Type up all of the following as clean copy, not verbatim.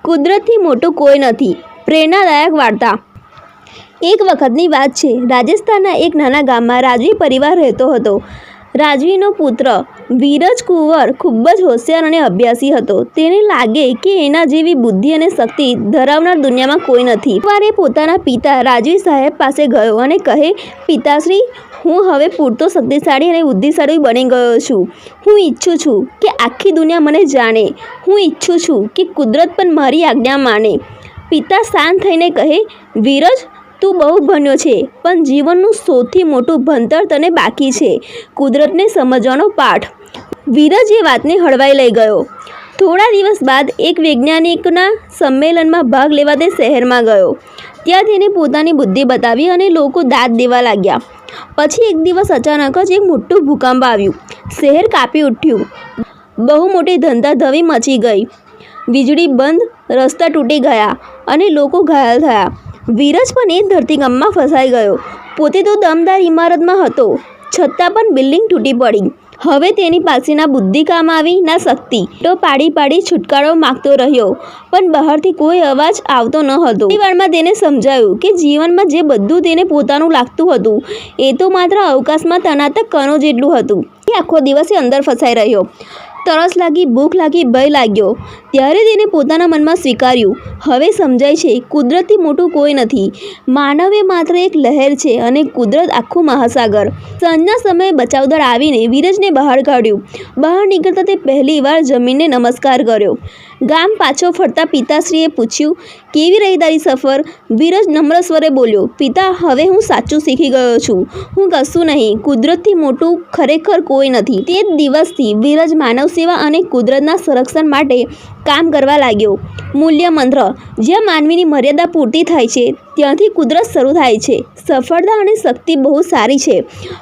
કુદરતથી મોટું કોઈ નથી. પ્રેરણાદાયક વાર્તા. એક વખતની વાત છે. રાજસ્થાનના એક નાના ગામમાં રાજવી પરિવાર રહેતો હતો. રાજવીનો પુત્ર વિરજ કુંવર ખૂબ જ હોશિયાર અને અભ્યાસી હતો. તેને લાગે કે એના જેવી બુદ્ધિ અને શક્તિ ધરાવનાર દુનિયામાં કોઈ નથી. એકવાર એ પોતાના પિતા રાજવી સાહેબ પાસે ગયો અને કહે, પિતાશ્રી, હું હવે પૂરતો શક્તિશાળી અને બુદ્ધિશાળી બની ગયો છું. હું ઈચ્છું છું કે આખી દુનિયા મને જાણે. હું ઈચ્છું છું કે કુદરત પણ મારી આજ્ઞા માને. પિતા શાંત થઈને કહે, વિરજ, તું બહુ ભણ્યો છે, પણ જીવનનું સૌથી મોટું ભણતર તને બાકી છે, કુદરતને સમજવાનો પાઠ. વિરજ એ વાતને હળવાઈ લઈ ગયો. થોડા દિવસ બાદ એક વૈજ્ઞાનિકના સંમેલનમાં ભાગ લેવા તે શહેરમાં ગયો. ત્યાં તેને પોતાની બુદ્ધિ બતાવી અને લોકો દાદ દેવા લાગ્યા. પછી એક દિવસ અચાનક જ એક મોટું ભૂકંપ આવ્યું. શહેર કાપી ઉઠ્યું. બહુ મોટી ધંધાધવી મચી ગઈ. વીજળી બંધ, રસ્તા તૂટી ગયા અને લોકો ઘાયલ થયા. વિરજ પણ એ ધરતીકંપમાં ફસાઈ ગયો. પોતે તો દમદાર ઇમારતમાં હતો, છતાં પણ બિલ્ડિંગ તૂટી પડી. હવે તેની પાસે ના બુદ્ધિ કામ આવી, ના શક્તિ. તો પાડી છુટકારો માગતો રહ્યો, પણ બહારથી કોઈ અવાજ આવતો ન હતો. થોડી વારમાં તેને સમજાયું કે જીવનમાં જે બધું તેને પોતાનું લાગતું હતું, એ તો માત્ર અવકાશમાં તણાતા કણો જેટલું હતું. એ આખો દિવસ અંદર ફસાઈ રહ્યો. તરસ લાગી, ભૂખ લાગી, ભય લાગ્યો. ત્યારે તેને પોતાના મનમાં સ્વીકાર્યું, હવે સમજાય છે, કુદરતથી મોટું કોઈ નથી. માનવ એ માત્ર એક લહેર છે અને કુદરત આખું મહાસાગર. સાંજના સમયે બચાવદળ આવીને વિરજને બહાર કાઢ્યું. બહાર નીકળતા તે પહેલી વાર જમીનને નમસ્કાર કર્યો. ગામ પાછો ફરતા પિતાશ્રીએ પૂછ્યું, કેવી રહી તારી સફર? વિરજ નમ્ર સ્વરે બોલ્યો, પિતા, હવે હું સાચું શીખી ગયો છું. હું કશું નહીં. કુદરતથી મોટું ખરેખર કોઈ નથી. તે જ દિવસથી વિરજ માનવ સેવા અને કુદરતના સંરક્ષણ માટે કામ કરવા લાગ્યો. મૂલ્ય મંત્ર. જ્યાં માનવીની મર્યાદા પૂર્તિ થાય છે, ત્યાંથી કુદરત શરૂ થાય છે. સફળતા અને શક્તિ બહુ સારી છે,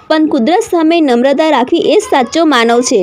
પણ કુદરત સામે નમ્રતા રાખવી એ જ સાચો માનવ છે.